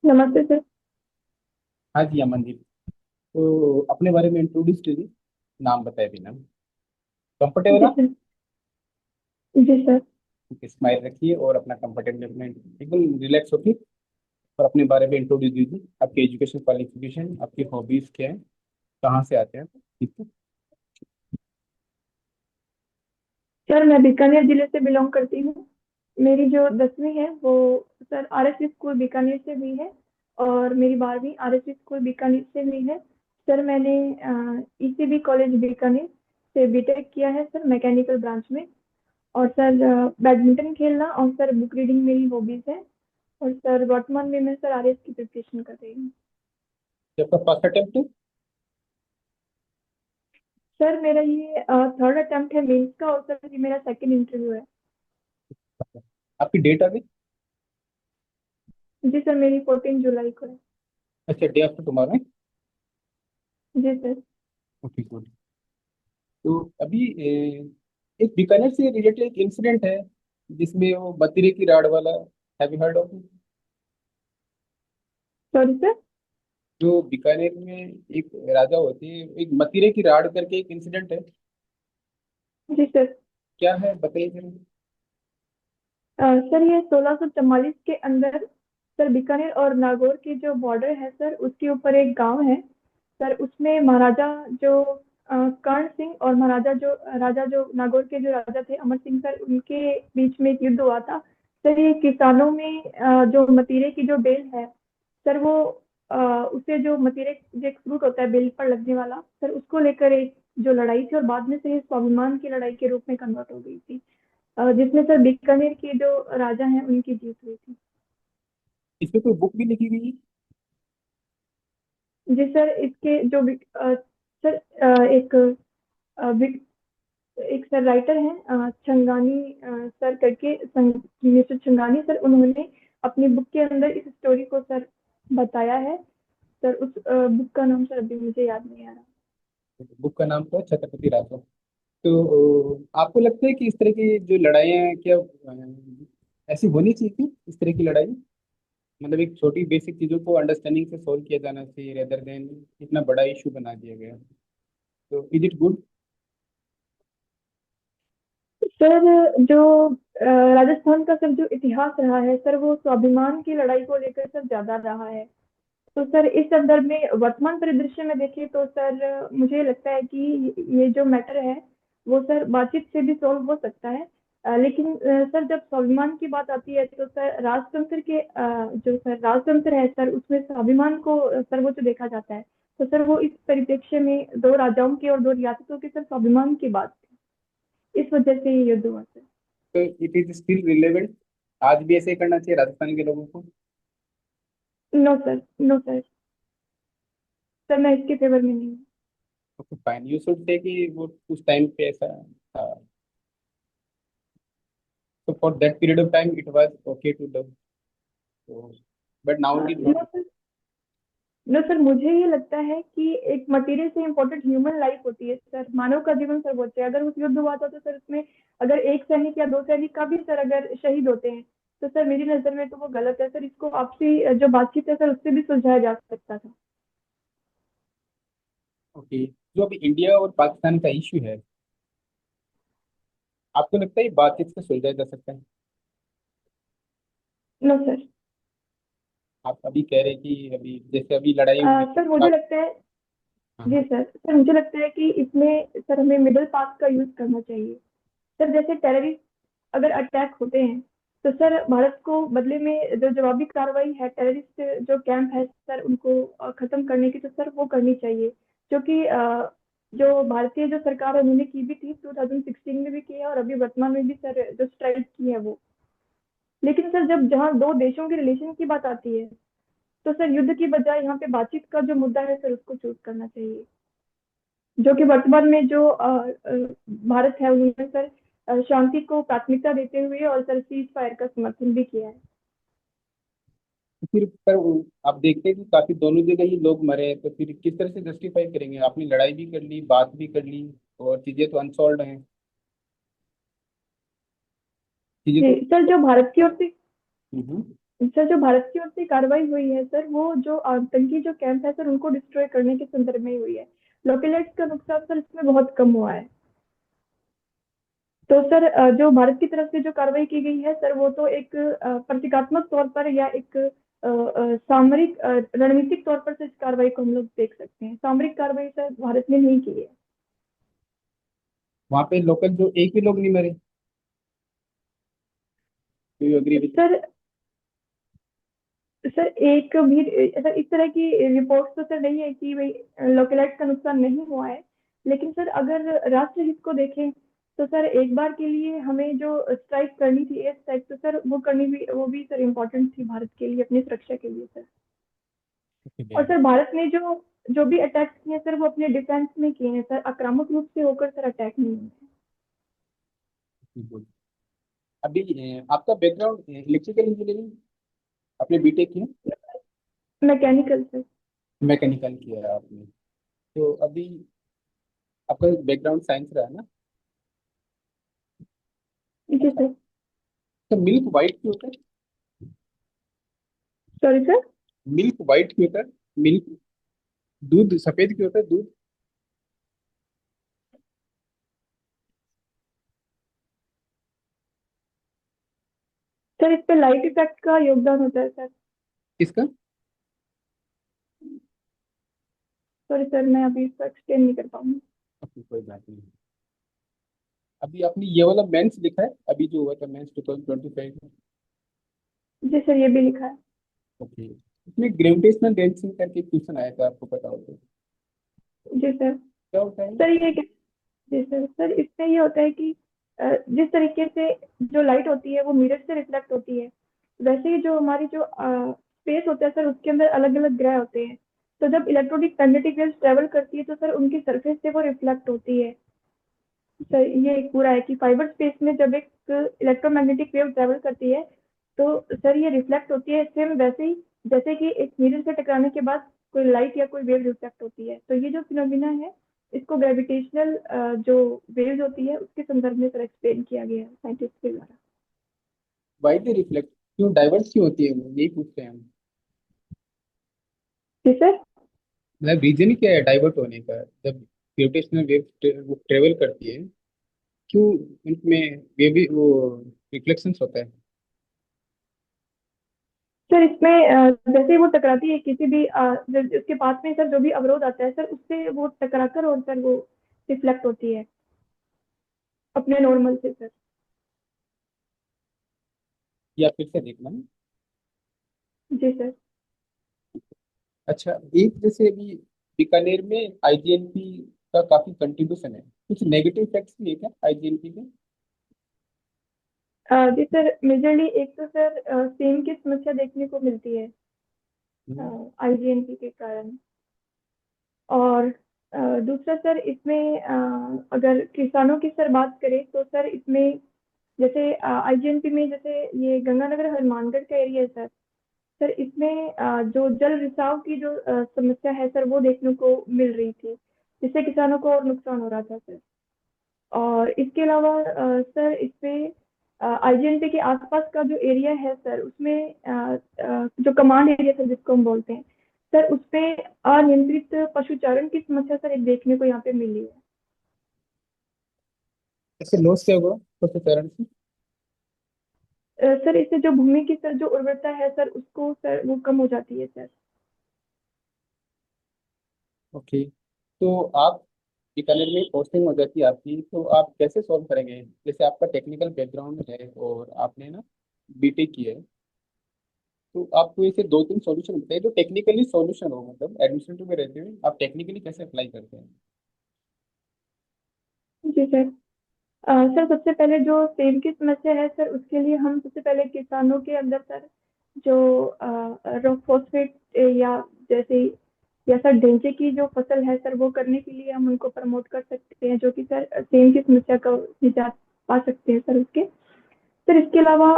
नमस्ते सर। हाँ जी अमनदीप। तो अपने बारे में इंट्रोड्यूस कीजिए। नाम बताए बिना। कंफर्टेबल जी आप? सर। जी सर। स्माइल रखिए और अपना कंफर्टेबल अपने एकदम रिलैक्स होकर और अपने बारे में इंट्रोड्यूस दीजिए। आपकी एजुकेशन क्वालिफिकेशन, आपकी हॉबीज क्या है, कहाँ से आते हैं, ठीक है? सर मैं बीकानेर जिले से बिलोंग करती हूँ। मेरी जो 10वीं है वो सर आरएसवी स्कूल बीकानेर से हुई है। और मेरी 12वीं आरएसवी स्कूल बीकानेर से हुई है। सर मैंने ईसीबी कॉलेज बीकानेर से बीटेक किया है सर, मैकेनिकल ब्रांच में। और सर बैडमिंटन खेलना और सर बुक रीडिंग मेरी हॉबीज है। और सर वर्तमान में मैं सर आरएस की प्रिपरेशन कर रही हूँ। ये आपका फर्स्ट अटेम्प्ट है? सर मेरा ये थर्ड अटेम्प्ट है मेंस का, और सर ये मेरा सेकंड इंटरव्यू है। आपकी डेट आ गई? जी सर, मेरी 14 जुलाई को है। अच्छा, डे आफ्टर टुमारो है। जी सर। Okay good. तो अभी एक बीकानेर से रिलेटेड एक इंसिडेंट है जिसमें वो मतिरे की राड वाला, have you heard of? Sorry sir. जो बीकानेर में एक राजा होती है, एक मतिरे की राड करके एक इंसिडेंट है। जी सर। क्या है बताइए जरा। सर ये 1644 के अंदर सर बीकानेर और नागौर के जो बॉर्डर है सर, उसके ऊपर एक गांव है सर। उसमें महाराजा जो कर्ण सिंह और महाराजा जो राजा जो नागौर के जो राजा थे अमर सिंह सर, उनके बीच में एक युद्ध हुआ था। सर ये किसानों में जो मतीरे की जो बेल है सर, वो उसे जो मतीरे जो एक फ्रूट होता है बेल पर लगने वाला सर, उसको लेकर एक जो लड़ाई थी, और बाद में से ये स्वाभिमान की लड़ाई के रूप में कन्वर्ट हो गई थी। जिसमें सर बीकानेर के जो राजा हैं उनकी जीत हुई थी। इस पे कोई बुक भी लिखी गई है? जी सर, इसके जो सर एक एक सर राइटर हैं छंगानी सर करके मिस्टर छंगानी सर, उन्होंने अपनी बुक के अंदर इस स्टोरी को सर बताया है। सर उस बुक का नाम सर अभी मुझे याद नहीं आ रहा। बुक का नाम तो है छत्रपति राठौर। तो आपको लगता है कि इस तरह की जो लड़ाइयाँ हैं, क्या ऐसी होनी चाहिए थी इस तरह की लड़ाई? मतलब एक छोटी बेसिक चीजों को अंडरस्टैंडिंग से सॉल्व किया जाना चाहिए, रेदर देन इतना बड़ा इशू बना दिया गया। तो इज इट गुड? सर जो राजस्थान का सर जो इतिहास रहा है सर, वो स्वाभिमान की लड़ाई को लेकर सर ज्यादा रहा है। तो सर इस संदर्भ में वर्तमान परिदृश्य में देखें तो सर मुझे लगता है कि ये जो मैटर है वो सर बातचीत से भी सॉल्व हो सकता है। लेकिन सर जब स्वाभिमान की बात आती है तो सर राजतंत्र के जो सर राजतंत्र है सर, उसमें स्वाभिमान को सर्वोच्च देखा जाता है। तो सर वो इस परिप्रेक्ष्य में दो राजाओं की और दो रियासतों के सर स्वाभिमान की बात थी, इस वजह से ये युद्ध हुआ सर। तो इट इज स्टिल रिलेवेंट? आज भी ऐसे ही करना चाहिए राजस्थान के लोगों को? No sir, no sir. Sir मैं इसके फेवर में नहीं हूँ। Okay fine, you should say कि वो उस टाइम पे ऐसा था। तो for that period of time it was okay to do, तो but now it is no not. Sir. No sir, मुझे ये लगता है कि एक मटेरियल से इम्पोर्टेंट ह्यूमन लाइफ होती है सर, मानव का जीवन सर्वोच्च है। अगर उस युद्ध हुआ था तो सर उसमें अगर एक सैनिक या दो सैनिक का भी सर अगर शहीद होते हैं तो सर मेरी नजर में तो वो गलत है सर। इसको आपसी जो बातचीत है सर उससे भी सुलझाया जा सकता था। ओके, जो अभी इंडिया और पाकिस्तान का इशू है, आपको लगता है ये बातचीत से सुलझाया जा सकता है? No sir. आप अभी कह रहे हैं कि अभी जैसे अभी लड़ाई हुई थी सर मुझे लगता है, हाँ जी हाँ। सर मुझे लगता है कि इसमें सर हमें मिडिल पाथ का यूज करना चाहिए। सर जैसे टेररिस्ट अगर अटैक होते हैं तो सर भारत को बदले में जो जवाबी कार्रवाई है टेररिस्ट जो कैंप है सर उनको खत्म करने की, तो सर वो करनी चाहिए। क्योंकि जो भारतीय जो सरकार है उन्होंने की भी थी, 2016 में भी की है, और अभी वर्तमान में भी सर जो स्ट्राइक की है वो। लेकिन सर जब जहाँ दो देशों के रिलेशन की बात आती है तो सर युद्ध की बजाय यहाँ पे बातचीत का जो मुद्दा है सर उसको चूज करना चाहिए। जो कि वर्तमान में जो भारत है उन्होंने सर शांति को प्राथमिकता देते हुए और सर सीज फायर का समर्थन भी किया है। तो फिर पर आप देखते हैं कि काफी दोनों जगह ही लोग मरे हैं, तो फिर किस तरह से जस्टिफाई करेंगे? आपने लड़ाई भी कर ली, बात भी कर ली, और चीजें तो अनसॉल्व हैं। चीजें जी तो सर, जो भारत की ओर से हम्म। सर जो भारत की ओर से कार्रवाई हुई है सर, वो जो आतंकी जो कैंप है सर उनको डिस्ट्रॉय करने के संदर्भ में ही हुई है। लोकलाइट्स का नुकसान सर इसमें बहुत कम हुआ है। तो सर जो भारत की तरफ से जो कार्रवाई की गई है सर, वो तो एक प्रतीकात्मक तौर पर या एक सामरिक रणनीतिक तौर पर से इस कार्रवाई को हम लोग देख सकते हैं। सामरिक कार्रवाई सर भारत ने नहीं की है। वहां पे लोकल जो एक भी लोग नहीं मरे? Do you agree with? Sir sir एक भी सर इस तरह की रिपोर्ट तो सर नहीं है कि भाई लोकलाइट का नुकसान नहीं हुआ है। लेकिन सर अगर राष्ट्रहित को देखें तो सर एक बार के लिए हमें जो स्ट्राइक करनी थी, एयर स्ट्राइक, तो सर वो करनी भी, वो भी सर इम्पोर्टेंट थी भारत के लिए, अपनी सुरक्षा के लिए सर। और सर भारत ने जो जो भी अटैक किए हैं सर, वो अपने डिफेंस में किए हैं सर, आक्रामक रूप से होकर सर अटैक नहीं हुए हैं। अभी आपका बैकग्राउंड इलेक्ट्रिकल इंजीनियरिंग आपने बीटेक किया? Mechanical sir. मैकेनिकल किया है आपने? तो अभी आपका बैकग्राउंड साइंस रहा है ना? जी अच्छा। सर। तो मिल्क वाइट क्यों होता है? Sorry sir. मिल्क वाइट क्यों होता है? मिल्क, दूध सफेद क्यों होता है, दूध? सर इस पे लाइट इफेक्ट का योगदान होता है सर। किसका? सॉरी सर, मैं अभी इसको एक्सप्लेन नहीं कर पाऊंगी। ओके, कोई बात नहीं। अभी आपने ये वाला मेंस लिखा है, अभी जो हुआ था मेंस 2025 में? जी सर, ये भी लिखा है। ओके। इसमें ग्रेविटेशनल डेंसिंग करके क्वेश्चन आया था, आपको पता हो तो? जी सर। क्या होता है? सर ये जी सर, सर इसमें ये होता है कि जिस तरीके से जो लाइट होती है वो मिरर से रिफ्लेक्ट होती है, वैसे ही जो हमारी जो स्पेस होता है सर, उसके अंदर अलग अलग ग्रह होते हैं। तो जब इलेक्ट्रोनिक मैग्नेटिक वेव्स ट्रेवल करती है तो सर उनकी सरफेस से वो रिफ्लेक्ट होती है। सर ये एक पूरा है कि फाइबर स्पेस में जब एक इलेक्ट्रोमैग्नेटिक वेव ट्रेवल करती है तो सर ये रिफ्लेक्ट होती है, सेम वैसे ही जैसे कि एक मिरर से टकराने के बाद कोई लाइट या कोई वेव रिफ्लेक्ट होती है। तो ये जो फिनोमिना है, इसको ग्रेविटेशनल जो वेव्स होती है उसके संदर्भ में सर एक्सप्लेन किया गया है साइंटिस्ट के द्वारा। वाई दे रिफ्लेक्ट, क्यों डाइवर्स क्यों होती है वो, यही पूछते हैं हम। जी सर। मतलब रीजन क्या है डाइवर्ट होने का, जब ग्रेविटेशनल वेव वो ट्रेवल करती है, क्यों उनमें वेव भी वो रिफ्लेक्शंस होता है? सर इसमें जैसे ही वो टकराती है किसी भी उसके पास में सर जो भी अवरोध आता है सर, उससे वो टकराकर और सर वो रिफ्लेक्ट होती है अपने नॉर्मल से सर। या फिर से देखना ना। जी सर। अच्छा, एक जैसे अभी बीकानेर में आईजीएनपी का काफी कंट्रीब्यूशन है, कुछ नेगेटिव इफेक्ट्स भी है क्या आईजीएनपी के? जी सर, मेजरली एक तो सर सेम की समस्या देखने को मिलती है हम्म। आईजीएनपी के कारण। और दूसरा सर इसमें अगर किसानों की सर बात करें तो सर इसमें जैसे आईजीएनपी में जैसे ये गंगानगर हनुमानगढ़ का एरिया है सर। सर इसमें जो जल रिसाव की जो समस्या है सर, वो देखने को मिल रही थी, जिससे किसानों को और नुकसान हो रहा था सर। और इसके अलावा सर इसपे आईजीएनपी के आसपास का जो एरिया है सर, उसमें जो कमांड एरिया सर जिसको हम बोलते हैं सर, उसपे अनियंत्रित पशुचारण की समस्या सर एक देखने को यहाँ पे मिली है। इससे लॉस क्या हुआ पशुचारण से? सर इससे जो भूमि की सर जो उर्वरता है सर, उसको सर वो कम हो जाती है सर। ओके। तो आप बीकानेर में पोस्टिंग हो जाती है आपकी, तो आप कैसे सॉल्व करेंगे? जैसे आपका टेक्निकल बैकग्राउंड है और आपने ना बीटेक की है, तो आपको ऐसे दो तीन सॉल्यूशन बताइए जो टेक्निकली सॉल्यूशन हो, मतलब एडमिनिस्ट्रेटिव में रहते हुए आप टेक्निकली कैसे अप्लाई करते हैं? जी सर। सर सबसे पहले जो सेब की समस्या है सर, उसके लिए हम सबसे पहले किसानों के अंदर सर जो रॉक फॉस्फेट या जैसे या सर ढेंचे की जो फसल है सर, वो करने के लिए हम उनको प्रमोट कर सकते हैं, जो कि सर सेम की समस्या का निजात पा सकते हैं सर उसके। सर इसके अलावा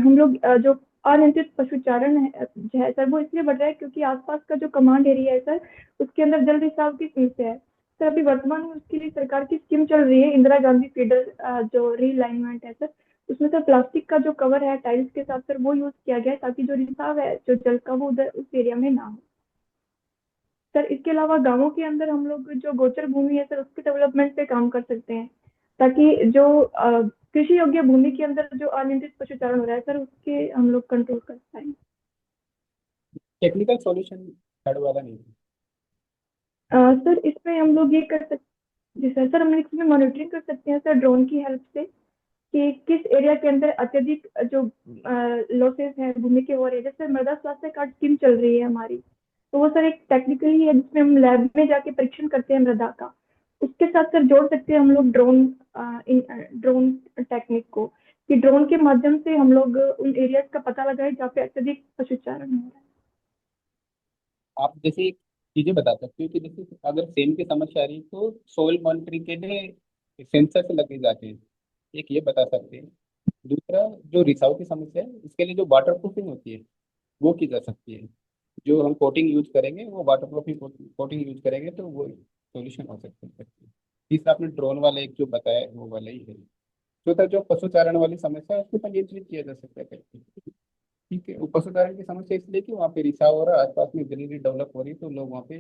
हम लोग जो अनियंत्रित पशुचारण है सर, वो इसलिए बढ़ रहा है क्योंकि आसपास का जो कमांड एरिया है सर, उसके अंदर जल रिसाव की समस्या है सर। अभी वर्तमान में उसके लिए सरकार की स्कीम चल रही है, इंदिरा गांधी फीडर जो रीलाइनमेंट है सर, उसमें सर प्लास्टिक का जो कवर है टाइल्स के साथ सर वो यूज किया गया है, ताकि जो रिसाव है जो जल का वो उधर उस एरिया में ना हो। सर इसके अलावा गांवों के अंदर हम लोग जो गोचर भूमि है सर उसके डेवलपमेंट पे काम कर सकते हैं, ताकि जो कृषि योग्य भूमि के अंदर जो अनियंत्रित पशुचारण हो रहा है सर उसके हम लोग कंट्रोल कर पाएंगे। टेक्निकल सॉल्यूशन थर्ड वाला नहीं था। सर इसमें हम लोग ये कर सकते, जी सर हम इसमें मॉनिटरिंग कर सकते हैं सर ड्रोन की हेल्प से, कि किस एरिया के अंदर अत्यधिक जो लॉसेस है भूमि के हो रहे हैं। जैसे मृदा स्वास्थ्य कार्ड स्कीम चल रही है हमारी, तो वो सर एक टेक्निकली है जिसमें हम लैब में जाके परीक्षण करते हैं मृदा का। उसके साथ सर जोड़ सकते हैं हम लोग ड्रोन टेक्निक को, कि ड्रोन के माध्यम से हम लोग उन एरियाज का पता लगाए जहाँ पे अत्यधिक पशुचारण हो रहा आप जैसे एक चीजें बता सकते हो कि जैसे अगर सेम की समस्या आ रही है तो सोइल मॉनिटरिंग के लिए सेंसर से लगे जाते हैं, एक ये बता सकते हैं। दूसरा, जो रिसाव की समस्या है इसके लिए जो वाटर प्रूफिंग होती है वो की जा सकती है। जो हम कोटिंग यूज करेंगे वो वाटर प्रूफिंग कोटिंग यूज करेंगे तो वो सोल्यूशन हो सकता है। तीसरा आपने ड्रोन वाला एक जो बताया वो वाला ही है। चौथा, जो पशुचारण वाली समस्या है उसको पर नियंत्रित किया जा सकता है करके। ठीक है, वो पशुचारण की समस्या इसलिए कि वहाँ पे रिसाव हो रहा है, आसपास में ग्रीनरी डेवलप हो रही है तो लोग वहाँ पे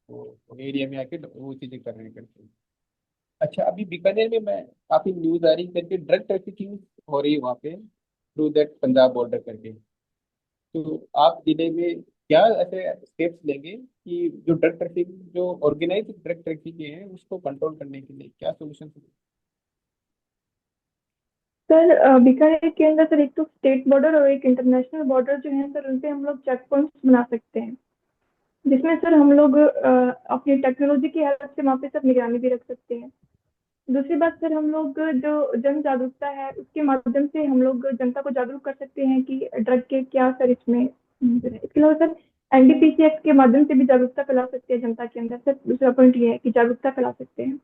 वो एरिया में आके वो चीजें कर रहे हैं करके। अच्छा, अभी बीकानेर में मैं काफी न्यूज आ रही करके ड्रग ट्रैफिकिंग हो रही है वहाँ पे थ्रू दैट पंजाब बॉर्डर करके। तो आप जिले में क्या ऐसे स्टेप्स लेंगे कि जो ड्रग ट्रैफिक जो ऑर्गेनाइज ड्रग ट्रैफिकिंग है उसको कंट्रोल करने के लिए क्या सोल्यूशन? है सर। बीकानेर के अंदर सर एक तो स्टेट बॉर्डर और एक इंटरनेशनल बॉर्डर जो है सर उन पे हम लोग चेक पॉइंट्स बना सकते हैं, जिसमें सर हम लोग अपनी टेक्नोलॉजी की हेल्प से वहाँ पे सर निगरानी भी रख सकते हैं। दूसरी बात सर, हम लोग जो जन जागरूकता है उसके माध्यम से हम लोग जनता को जागरूक कर सकते हैं कि ड्रग के क्या सर इसमें इसके अलावा सर एनडीपीसी एक्ट के माध्यम से भी जागरूकता फैला सकते हैं जनता के अंदर। सर दूसरा पॉइंट ये है कि जागरूकता फैला सकते हैं।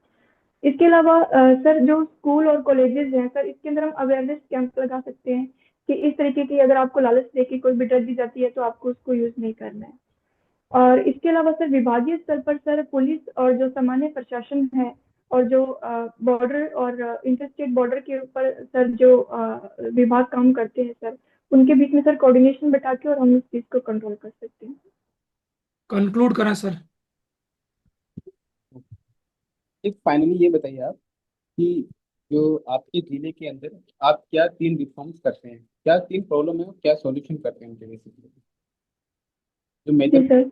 इसके अलावा सर जो स्कूल और कॉलेजेस हैं सर इसके अंदर हम अवेयरनेस कैंप लगा सकते हैं, कि इस तरीके की अगर आपको लालच देके कोई भी ड्रग दी जाती है तो आपको उसको यूज नहीं करना है। और इसके अलावा सर विभागीय स्तर पर सर पुलिस और जो सामान्य प्रशासन है और जो बॉर्डर और इंटरस्टेट बॉर्डर के ऊपर सर जो विभाग काम करते हैं सर, उनके बीच में सर कोऑर्डिनेशन बैठा के और हम इस चीज को कंट्रोल कर सकते हैं। कंक्लूड करें सर। एक फाइनली ये बताइए आप कि जो आपके जिले के अंदर आप क्या तीन रिफॉर्म्स करते हैं, क्या तीन प्रॉब्लम है और क्या सॉल्यूशन करते हैं उनके बेसिकली जो जी मेजर। सर।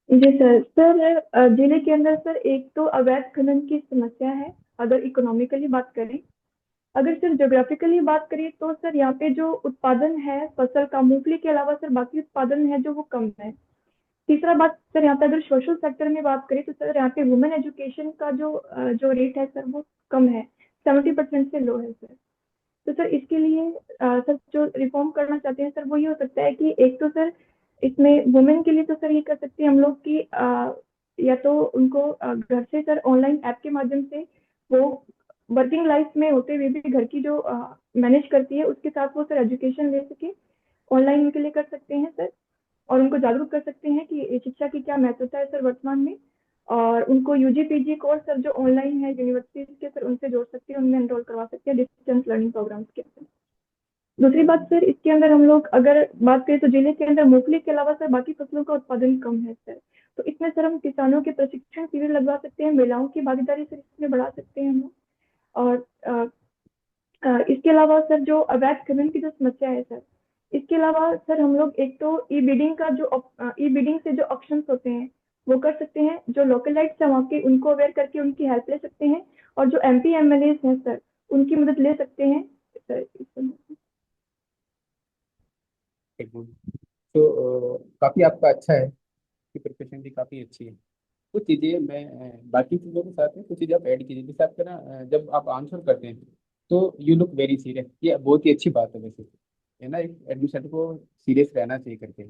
जी सर। सर जिले के अंदर सर एक तो अवैध खनन की समस्या है, अगर इकोनॉमिकली बात करें। अगर सिर्फ ज्योग्राफिकली बात करें तो सर यहाँ पे जो उत्पादन है फसल का मूंगफली के अलावा सर बाकी उत्पादन है जो वो कम है। तीसरा बात सर यहाँ पे अगर सोशल सेक्टर में बात करें तो सर यहाँ पे वुमेन एजुकेशन का जो रेट है सर वो कम है, 70% से लो है सर। तो सर इसके लिए सर जो रिफॉर्म करना चाहते हैं सर वो ये हो सकता है कि एक तो सर इसमें वुमेन के लिए तो सर ये कर सकते हैं हम लोग कि या तो उनको घर से सर ऑनलाइन ऐप के माध्यम से वो वर्किंग लाइफ में होते हुए भी घर की जो मैनेज करती है उसके साथ वो सर एजुकेशन ले सके, ऑनलाइन उनके लिए कर सकते हैं सर। और उनको जागरूक कर सकते हैं कि शिक्षा की क्या महत्वता है सर वर्तमान में। और उनको यूजी पीजी कोर्स सर जो ऑनलाइन है यूनिवर्सिटीज के सर उनसे जोड़ सकते हैं, उनमें एनरोल करवा सकते हैं डिस्टेंस लर्निंग प्रोग्राम्स के अंदर। दूसरी बात सर इसके अंदर हम लोग अगर बात करें तो जिले के अंदर मूंगफली के अलावा सर बाकी फसलों का उत्पादन कम है सर, तो इसमें सर हम किसानों के प्रशिक्षण शिविर लगवा सकते हैं, महिलाओं की भागीदारी सर इसमें बढ़ा सकते हैं हम लोग। और इसके अलावा सर जो अवैध खनन की जो समस्या है सर, इसके अलावा सर हम लोग एक तो ई बिडिंग से जो ऑप्शन होते हैं वो कर सकते हैं, जो लोकलाइट्स है वहाँ के उनको अवेयर करके उनकी हेल्प ले सकते हैं। और जो एमपी एमएलए हैं सर उनकी मदद ले सकते हैं सर तो काफी आपका अच्छा है कि प्रिपरेशन भी काफी अच्छी है। कुछ चीजें मैं बाकी चीजों के साथ में कुछ चीजें आप ऐड कीजिए, जैसे आपका ना जब आप आंसर करते हैं तो यू लुक वेरी सीरियस, ये बहुत ही अच्छी बात है वैसे, है ना, एक एडमिशन को सीरियस रहना चाहिए करके।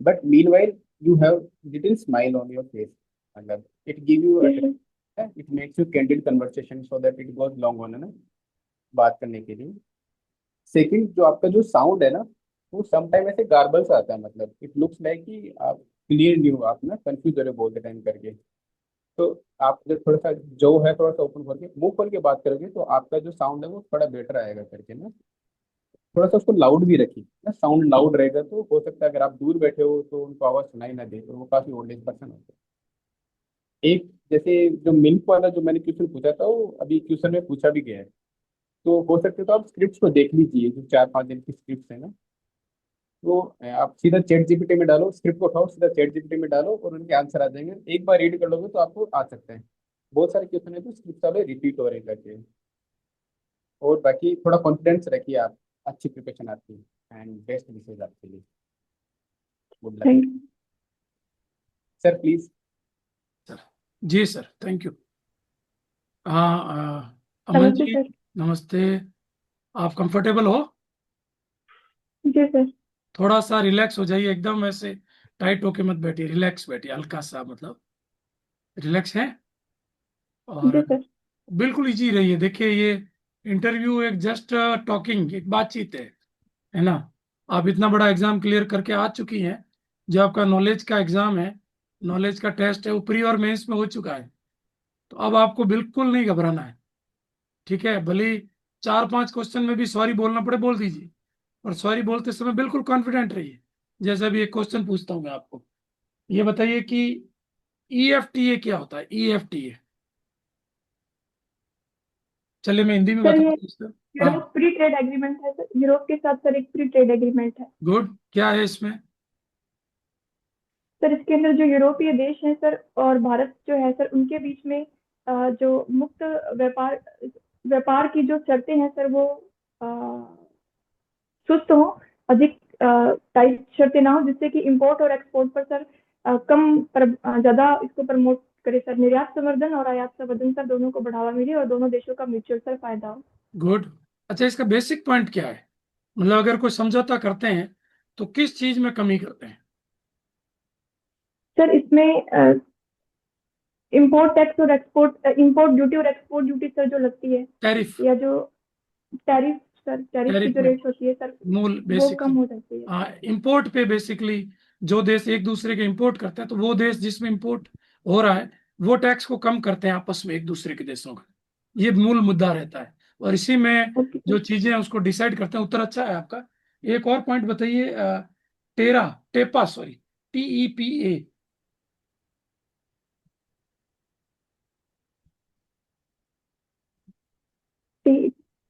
But mean while you have little smile on your face, मतलब इट गिव यू, जी it makes you candid conversation so that it goes long on, है ना, बात करने के लिए। सेकंड, जो आपका जो साउंड है ना वो समटाइम ऐसे गार्बल्स आता है, मतलब इट लुक्स लाइक कि आप क्लियर नहीं हो, आप ना कंफ्यूज हो रहे हो बोलते टाइम करके। तो आप जब थोड़ा सा जो है थोड़ा सा ओपन करके मुंह खोल के बात करोगे तो आपका जो साउंड है वो थोड़ा बेटर आएगा करके ना। थोड़ा सा उसको लाउड भी रखिए ना, साउंड लाउड रहेगा तो हो सकता है अगर आप दूर बैठे हो तो उनको आवाज़ सुनाई ना दे, तो वो काफ़ी ओल्ड एज पर्सन होते हैं। एक जैसे जो मिल्क वाला जो मैंने क्वेश्चन पूछा था वो अभी क्वेश्चन में पूछा भी गया है, तो हो सकता है तो आप स्क्रिप्ट को देख लीजिए, जो 4-5 दिन की स्क्रिप्ट है ना, वो आप सीधा चैट जीपीटी में डालो, स्क्रिप्ट को उठाओ सीधा चैट जीपीटी में डालो और उनके आंसर आ जाएंगे, एक बार रीड कर लोगे तो आपको आ सकते हैं। बहुत सारे क्वेश्चन है तो स्क्रिप्ट वाले रिपीट हो रहे हैं करके। और बाकी थोड़ा कॉन्फिडेंस रखिए आप, अच्छी प्रिपरेशन आपकी एंड बेस्ट विशेज आपके लिए। Good luck thank you sir, please. Sir. जी सर, थैंक यू। हाँ, अमन नमस्ते जी, सर। नमस्ते। आप कंफर्टेबल हो? जी सर। थोड़ा सा रिलैक्स हो जाइए, एकदम ऐसे टाइट होके मत बैठिए, रिलैक्स बैठिए, हल्का सा मतलब रिलैक्स है। और जी सर। बिल्कुल इजी रहिए। देखिए, ये इंटरव्यू एक जस्ट टॉकिंग, एक बातचीत है ना। आप इतना बड़ा एग्जाम क्लियर करके आ चुकी हैं। जो आपका नॉलेज का एग्जाम है, नॉलेज का टेस्ट है, वो प्री और मेंस में हो चुका है। तो अब आपको बिल्कुल नहीं घबराना है, ठीक है। भले ही 4-5 क्वेश्चन में भी सॉरी बोलना पड़े, बोल दीजिए। और सॉरी बोलते समय बिल्कुल कॉन्फिडेंट रहिए। जैसे अभी एक क्वेश्चन पूछता हूँ मैं आपको, ये बताइए कि EFTA क्या होता है? EFTA, चलिए मैं हिंदी में सर बता ये दूं इसका। हाँ, यूरोप फ्री ट्रेड एग्रीमेंट है सर, यूरोप के साथ सर एक फ्री ट्रेड एग्रीमेंट है। गुड। क्या है इसमें? सर इसके अंदर जो यूरोपीय देश हैं सर और भारत जो है सर, उनके बीच में जो मुक्त व्यापार व्यापार की जो शर्तें हैं सर, वो अ, सुस्त हो, अधिक टाइट शर्तें ना हो, जिससे कि इंपोर्ट और एक्सपोर्ट पर सर ज्यादा इसको प्रमोट करे सर, निर्यात संवर्धन और आयात संवर्धन सर दोनों को बढ़ावा मिले और दोनों देशों का म्यूचुअल सर फायदा हो। गुड। अच्छा, इसका बेसिक पॉइंट क्या है? मतलब अगर कोई समझौता करते हैं तो किस चीज में कमी करते हैं? सर इसमें इम्पोर्ट टैक्स और एक्सपोर्ट इम्पोर्ट ड्यूटी और एक्सपोर्ट ड्यूटी सर जो लगती है, टैरिफ। या जो टैरिफ सर, टैरिफ की टैरिफ जो में रेट होती है सर, मूल वो बेसिक, कम हो जाती है। हाँ, इंपोर्ट पे बेसिकली जो देश एक दूसरे के इंपोर्ट करते हैं, तो वो देश जिसमें इंपोर्ट हो रहा है वो टैक्स को कम करते हैं आपस में एक दूसरे के देशों का। ये मूल मुद्दा रहता है। और इसी में ओके सर। जो चीजें हैं उसको डिसाइड करते हैं। उत्तर अच्छा है आपका। एक और पॉइंट बताइए, टेरा टेपा सॉरी TEPA।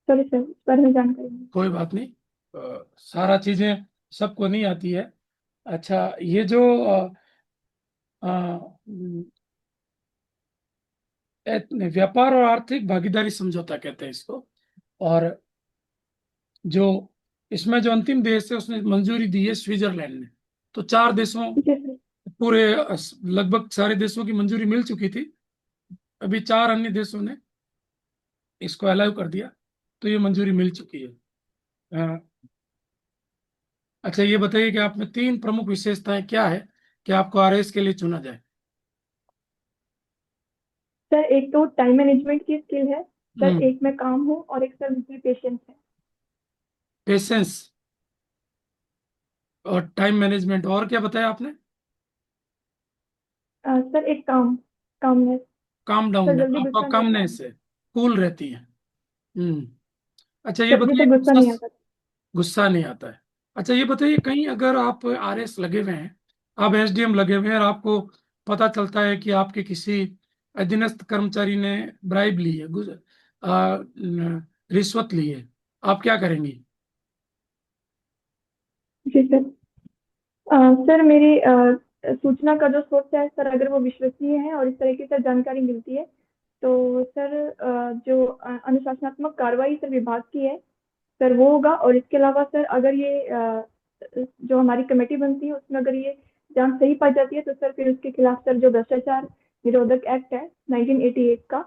सॉरी सर, इस बारे में जानकारी नहीं। कोई बात नहीं, सारा चीजें सबको नहीं आती है। अच्छा, ये जो अ, व्यापार और आर्थिक भागीदारी समझौता कहते हैं इसको। और जो इसमें जो अंतिम देश है उसने मंजूरी दी है स्विट्जरलैंड ने। तो 4 देशों, जी सर। पूरे लगभग सारे देशों की मंजूरी मिल चुकी थी। अभी 4 अन्य देशों ने इसको अलाउ कर दिया, तो ये मंजूरी मिल चुकी है। अ, अच्छा, ये बताइए कि आप में 3 प्रमुख विशेषताएं क्या है कि आपको RS के लिए चुना जाए? सर एक तो टाइम मैनेजमेंट की स्किल है सर, हम्म। एक में काम हूँ, और एक सर मुझे पेशेंस है। पेशेंस और टाइम मैनेजमेंट, और क्या बताया आपने? सर एक कामनेस, काम डाउन सर है, जल्दी आपका गुस्सा नहीं आता है। कामनेस है, कूल रहती है। हम्म। अच्छा, ये सर बताइए जैसे गुस्सा नहीं आता। गुस्सा नहीं आता है। अच्छा, ये बताइए, कहीं अगर आप RS लगे हुए हैं, आप SDM लगे हुए हैं, और आपको पता चलता है कि आपके किसी अधीनस्थ कर्मचारी ने ब्राइब ली है, रिश्वत ली है, आप क्या करेंगी? जी सर। सर मेरी सूचना का जो सोर्स है सर, अगर वो विश्वसनीय है और इस तरह की सर जानकारी मिलती है, तो सर जो अनुशासनात्मक कार्रवाई सर विभाग की है सर, वो होगा। और इसके अलावा सर अगर ये जो हमारी कमेटी बनती है उसमें अगर ये जांच सही पाई जाती है, तो सर फिर उसके खिलाफ सर जो भ्रष्टाचार निरोधक एक्ट है 1988 का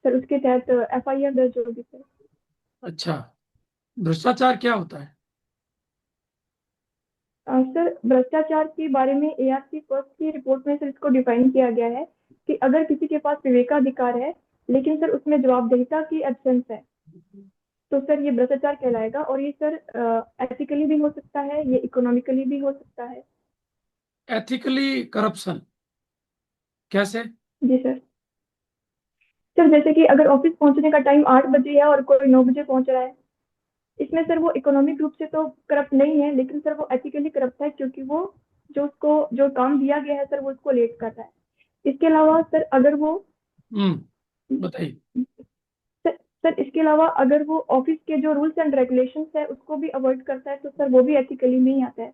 सर, उसके तहत FIR दर्ज होगी सर। अच्छा, भ्रष्टाचार क्या होता है? सर भ्रष्टाचार के बारे में ARC फर्स्ट की रिपोर्ट में सर इसको डिफाइन किया गया है कि अगर किसी के पास विवेकाधिकार है, लेकिन सर उसमें जवाबदेहिता की एब्सेंस है, तो सर ये भ्रष्टाचार कहलाएगा। और ये सर एथिकली भी हो सकता है, ये इकोनॉमिकली भी हो सकता है। एथिकली करप्शन कैसे? जी सर। सर जैसे कि अगर ऑफिस पहुंचने का टाइम 8 बजे है और कोई 9 बजे पहुंच रहा है, इसमें सर वो इकोनॉमिक रूप से तो करप्ट नहीं है, लेकिन सर वो एथिकली करप्ट है, क्योंकि वो जो काम दिया गया है सर वो उसको लेट कर रहा है। इसके अलावा सर अगर वो बताइए। सर इसके अलावा अगर वो ऑफिस के जो रूल्स एंड रेगुलेशंस है उसको भी अवॉइड करता है, तो सर वो भी एथिकली नहीं आता है।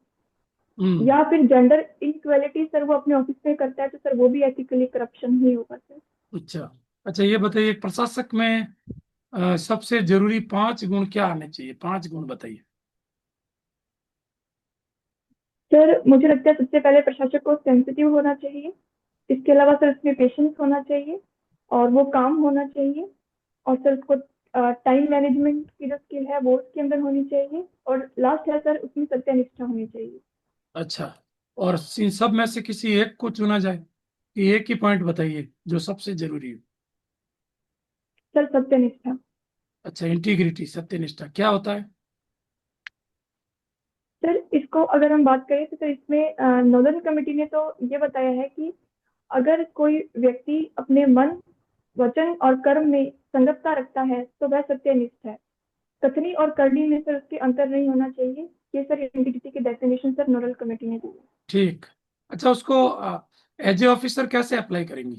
या फिर जेंडर इनइक्वालिटी सर वो अपने ऑफिस में करता है, तो सर वो भी एथिकली करप्शन ही होगा सर। अच्छा अच्छा, ये बताइए प्रशासक में सबसे जरूरी 5 गुण क्या आने चाहिए? 5 गुण बताइए। सर मुझे लगता है सबसे पहले प्रशासक को सेंसिटिव होना चाहिए। इसके अलावा सर उसमें पेशेंस होना चाहिए, और वो काम होना चाहिए, और सर उसको टाइम मैनेजमेंट की जो स्किल है वो उसके अंदर होनी चाहिए, और लास्ट है सर उसमें सत्यनिष्ठा होनी चाहिए। अच्छा, और इन सब में से किसी एक को चुना जाए कि एक ही पॉइंट बताइए जो सबसे जरूरी है? सर सत्यनिष्ठा। अच्छा, इंटीग्रिटी, सत्यनिष्ठा क्या होता है? सर इसको अगर हम बात करें तो सर इसमें नॉर्दर्न कमेटी ने तो ये बताया है कि अगर कोई व्यक्ति अपने मन, वचन और कर्म में संगतता रखता है तो वह सत्यनिष्ठ है। कथनी और करनी में सर उसके अंतर नहीं होना चाहिए। ये सर इंटीग्रिटी की डेफिनेशन सर नोडल कमेटी ने दी है। ठीक। अच्छा, उसको एज ए ऑफिसर कैसे अप्लाई करेंगी?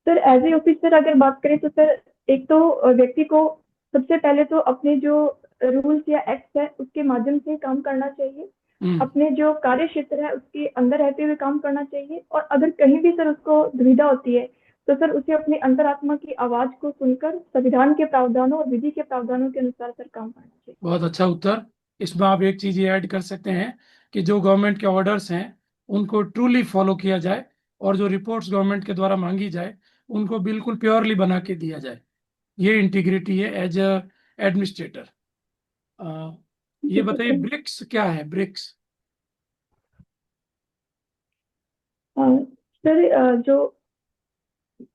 सर एज ए ऑफिसर अगर बात करें तो सर एक तो व्यक्ति को सबसे पहले तो अपने जो रूल्स या एक्ट है उसके माध्यम से काम करना चाहिए। हम्म अपने जो कार्य क्षेत्र है उसके अंदर रहते हुए काम करना चाहिए, और अगर कहीं भी सर उसको दुविधा होती है तो सर उसे अपनी अंतरात्मा की आवाज को सुनकर संविधान के प्रावधानों और विधि के प्रावधानों के अनुसार सर काम करना चाहिए। बहुत अच्छा उत्तर। इसमें आप एक चीज ये ऐड कर सकते हैं कि जो गवर्नमेंट के ऑर्डर्स हैं उनको ट्रूली फॉलो किया जाए, और जो रिपोर्ट्स गवर्नमेंट के द्वारा मांगी जाए उनको बिल्कुल प्योरली बना के दिया जाए। ये इंटीग्रिटी है एज अ एडमिनिस्ट्रेटर। ये ठीक है बताइए सर। ब्रिक्स क्या है? ब्रिक्स। सर जो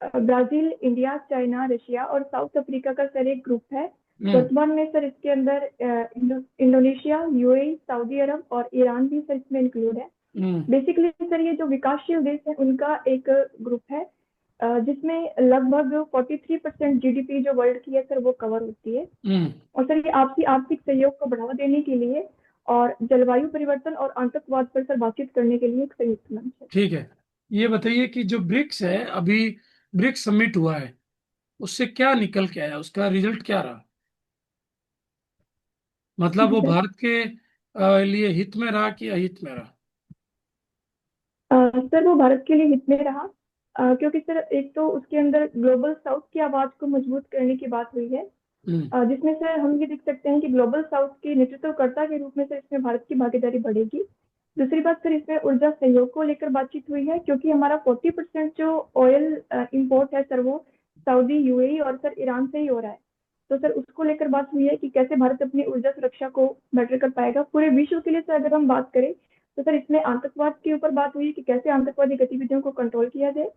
ब्राजील, इंडिया, चाइना, रशिया और साउथ अफ्रीका का सर एक ग्रुप है। हम्म वर्तमान में सर इसके अंदर इंडोनेशिया, यूएई, सऊदी अरब और ईरान भी सर इसमें इंक्लूड है। हम्म बेसिकली सर ये जो विकासशील देश है उनका एक ग्रुप है, जिसमें लगभग 43% जीडीपी जो वर्ल्ड की है सर वो कवर होती है। हम्म और सर ये आपसी आर्थिक सहयोग को बढ़ावा देने के लिए और जलवायु परिवर्तन और आतंकवाद पर सर बातचीत करने के लिए एक संयुक्त मंच है। ठीक है। ये बताइए कि जो ब्रिक्स है, अभी ब्रिक्स समिट हुआ है, उससे क्या निकल के आया? उसका रिजल्ट क्या रहा? मतलब जी वो सर। भारत के लिए हित में रहा कि अहित में रहा? सर वो भारत के लिए हित में रहा, क्योंकि सर एक तो उसके अंदर ग्लोबल साउथ की आवाज को मजबूत करने की बात हुई है, हम्म जिसमें सर हम ये देख सकते हैं कि ग्लोबल साउथ के नेतृत्वकर्ता के रूप में सर इसमें भारत की भागीदारी बढ़ेगी। दूसरी बात सर इसमें ऊर्जा सहयोग को लेकर बातचीत हुई है, क्योंकि हमारा 40% जो ऑयल इंपोर्ट है सर वो सऊदी, यूएई और सर ईरान से ही हो रहा है। तो सर उसको लेकर बात हुई है कि कैसे भारत अपनी ऊर्जा सुरक्षा को बेटर कर पाएगा पूरे विश्व के लिए। सर अगर हम बात करें तो सर इसमें आतंकवाद के ऊपर बात हुई कि कैसे आतंकवादी गतिविधियों को कंट्रोल किया जाए।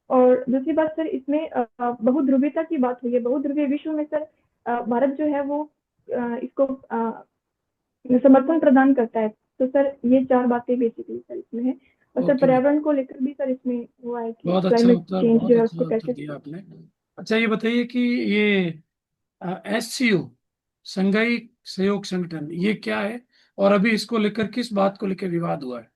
और दूसरी बात सर इसमें बहुध्रुवीयता की बात हुई है। बहुध्रुवीय विश्व में सर भारत जो है वो इसको समर्थन प्रदान करता है। तो सर ये चार बातें बेसिकली सर इसमें है। और सर ओके। पर्यावरण को लेकर भी सर इसमें हुआ है कि बहुत अच्छा क्लाइमेट उत्तर, चेंज बहुत जो है अच्छा उसको उत्तर कैसे। दिया आपने। अच्छा, ये बताइए कि ये एससीओ, संघाई सहयोग संगठन, ये क्या है? और अभी इसको लेकर किस बात को लेकर विवाद हुआ है?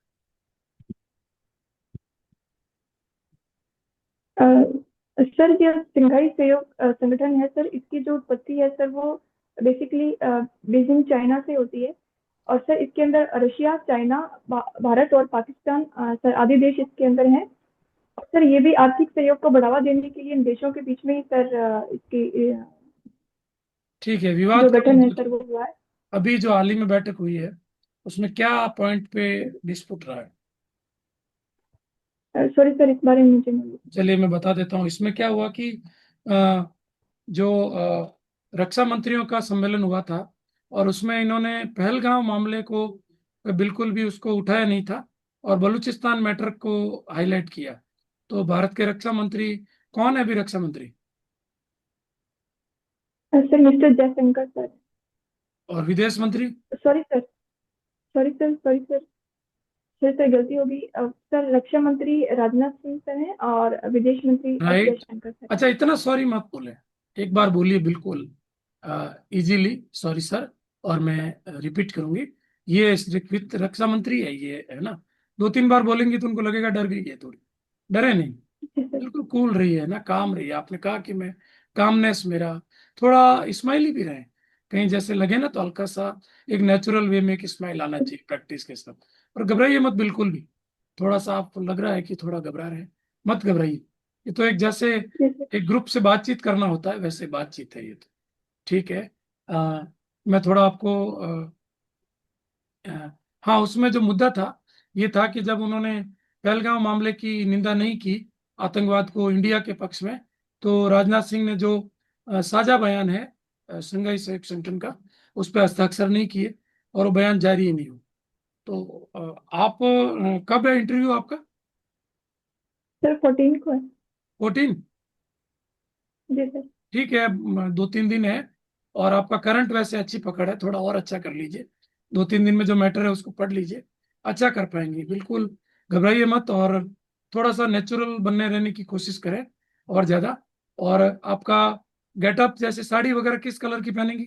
सर जो शंघाई सहयोग संगठन है सर इसकी जो उत्पत्ति है सर वो बेसिकली बीजिंग चाइना से होती है। और सर इसके अंदर रशिया, चाइना, भारत और पाकिस्तान सर आदि देश इसके अंदर हैं। और सर ये भी आर्थिक सहयोग को बढ़ावा देने के लिए इन देशों के बीच में ही सर इसकी ठीक है, जो विवाद का गठन है मुद्दा सर क्या? वो हुआ है। अभी जो हाल ही में बैठक हुई है उसमें क्या पॉइंट पे डिस्प्यूट रहा है? सॉरी सर इस बारे में मुझे नहीं। चलिए मैं बता देता हूँ। इसमें क्या हुआ कि अ, जो रक्षा मंत्रियों का सम्मेलन हुआ था, और उसमें इन्होंने पहलगांव मामले को बिल्कुल भी उसको उठाया नहीं था, और बलूचिस्तान मैटर को हाईलाइट किया। तो भारत के रक्षा मंत्री कौन है? अभी रक्षा मंत्री सर मिस्टर जयशंकर सर। और विदेश मंत्री? Sorry sir, sorry sir, sorry sir, sir गलती होगी। सर रक्षा मंत्री राजनाथ सिंह सर हैं और विदेश मंत्री एस राइट। जयशंकर सर। अच्छा, इतना सॉरी मत बोले, एक बार बोलिए बिल्कुल इजीली, सॉरी सर। और मैं रिपीट करूंगी, ये सिर्फ वित्त रक्षा मंत्री है, ये है ना। 2-3 बार बोलेंगी तो उनको लगेगा डर गई है थोड़ी। डरे नहीं, जी सर। बिल्कुल कूल रही है ना, काम रही है। आपने कहा कि मैं कामनेस मेरा, थोड़ा स्माइली भी रहे, कहीं जैसे लगे ना तो हल्का सा एक नेचुरल वे में एक स्माइल आना चाहिए प्रैक्टिस के साथ। और घबराइए मत बिल्कुल भी। थोड़ा सा आपको लग रहा है कि थोड़ा घबरा रहे हैं, मत घबराइए। ये तो एक जैसे जी सर। एक ग्रुप से बातचीत करना होता है वैसे बातचीत है ये तो। ठीक है। मैं थोड़ा आपको अ, हाँ, उसमें जो मुद्दा था ये था कि जब उन्होंने पहलगांव मामले की निंदा नहीं की, आतंकवाद को इंडिया के पक्ष में, तो राजनाथ सिंह ने जो साझा बयान है शंघाई सहयोग संगठन का, उस पर हस्ताक्षर नहीं किए और वो बयान जारी ही नहीं हुआ। तो आप कब है इंटरव्यू आपका? सर 14 को है। 14? जी सर। ठीक है, 2-3 दिन है। और आपका करंट वैसे अच्छी पकड़ है, थोड़ा और अच्छा कर लीजिए। 2-3 दिन में जो मैटर है उसको पढ़ लीजिए, अच्छा कर पाएंगे बिल्कुल। घबराइए मत, और थोड़ा सा नेचुरल बनने रहने की कोशिश करें और ज्यादा। और आपका गेटअप जैसे साड़ी वगैरह किस कलर की पहनेंगी,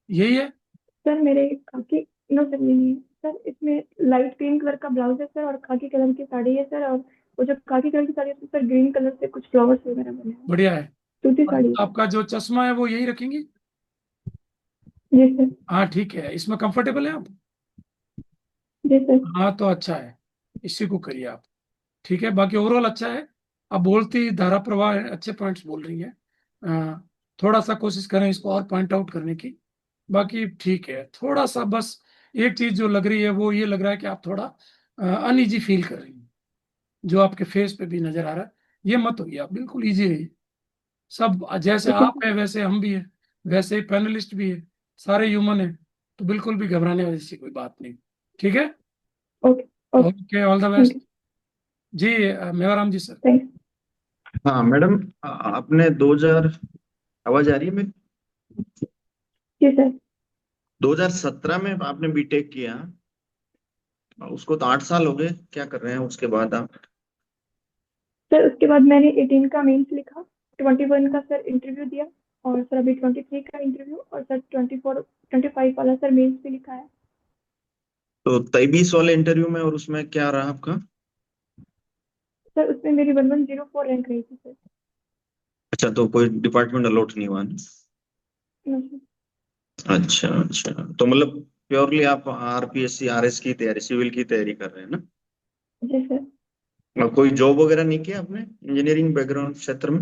यही है? सर मेरे खाकी, नो सर ये नहीं है सर, इसमें लाइट ग्रीन कलर का ब्लाउज है सर और खाकी कलर की साड़ी है सर। और वो जो खाकी कलर की साड़ी है उसमें सर ग्रीन कलर से कुछ फ्लावर्स वगैरह बने हैं। बढ़िया है। सूती और साड़ी है सर। आपका जो चश्मा है वो यही रखेंगी? जी सर। हाँ ठीक है, इसमें कंफर्टेबल है आप? जी सर। हाँ तो अच्छा है, इसी को करिए आप। ठीक है, बाकी ओवरऑल अच्छा है। आप बोलती धारा प्रवाह है, अच्छे पॉइंट्स बोल रही हैं। थोड़ा सा कोशिश करें इसको और पॉइंट आउट करने की। बाकी ठीक है, थोड़ा सा बस एक चीज जो लग रही है वो ये लग रहा है कि आप थोड़ा अनईजी फील कर रही हैं, जो आपके फेस पे भी नजर आ रहा है। ये मत होइए, आप बिल्कुल इजी रहिए। सब जैसे ठीक है आप सर। है वैसे हम भी हैं, वैसे ही पैनलिस्ट भी है, सारे ह्यूमन है। तो बिल्कुल भी घबराने वाली सी कोई बात नहीं। ठीक है। Okay. Okay. Okay, all the thank best. You. जी मेवाराम जी सर। थैंक्स। हाँ मैडम, आपने 2000, आवाज आ रही है मेरी? जी सर। 2017 में आपने बीटेक किया, उसको तो 8 साल हो गए। क्या कर रहे हैं उसके बाद आप? सर उसके बाद मैंने 18 का मेंस लिखा, 21 का सर इंटरव्यू दिया, और सर अभी 23 का इंटरव्यू, और सर 24 25 वाला सर मेंस भी लिखा है। तो 23 वाले इंटरव्यू में, और उसमें क्या रहा आपका? सर उसमें मेरी 1104 रैंक रही थी सर। अच्छा, तो कोई डिपार्टमेंट अलॉट नहीं हुआ ना? No sir. अच्छा अच्छा, तो मतलब प्योरली आप आरपीएससी आरएस की तैयारी, सिविल की तैयारी कर रहे हैं ना? जी सर। और कोई जॉब वगैरह नहीं किया आपने इंजीनियरिंग बैकग्राउंड क्षेत्र में?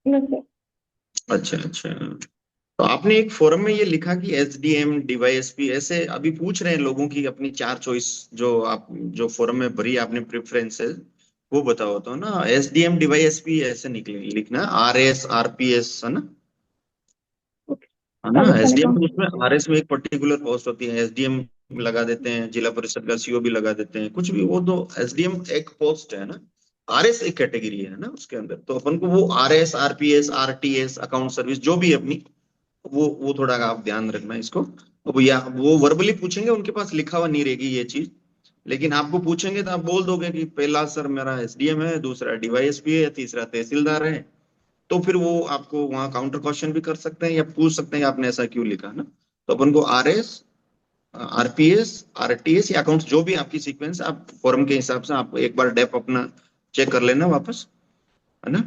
No sir. अच्छा अच्छा। तो आपने एक फोरम में ये लिखा कि एसडीएम डीवाईएसपी, ऐसे अभी पूछ रहे हैं लोगों की अपनी 4 चॉइस, जो आप जो फोरम में भरी आपने प्रेफरेंसेस, वो बताओ तो ना। एसडीएम डीवाईएसपी ऐसे निकले, लिखना आरएस आरपीएस, है ना? ओके। है ना? Rajasthan SDM account. में, उसमें आरएस में एक पर्टिकुलर पोस्ट होती है, एसडीएम लगा देते हैं, जिला परिषद का सीओ भी लगा देते हैं, कुछ भी। वो तो एसडीएम एक पोस्ट है ना, आरएस एक कैटेगरी है ना उसके अंदर। तो अपन को वो RS RPS RTS account service जो भी है अपनी, वो थोड़ा आप ध्यान रखना इसको। या वो वर्बली पूछेंगे, उनके पास लिखा हुआ नहीं रहेगी ये चीज, लेकिन आपको पूछेंगे तो आप बोल दोगे कि पहला सर मेरा एसडीएम है, दूसरा डीवाईएसपी है, तीसरा तहसीलदार है। तो फिर वो आपको वहाँ काउंटर क्वेश्चन भी कर सकते हैं या पूछ सकते हैं कि आपने ऐसा क्यों लिखा ना। तो अपन को आरएस आरपीएस आरटीएस या अकाउंट्स, जो भी आपकी सीक्वेंस, आप फॉर्म के हिसाब से आप एक बार डेप अपना चेक कर लेना वापस, है ना?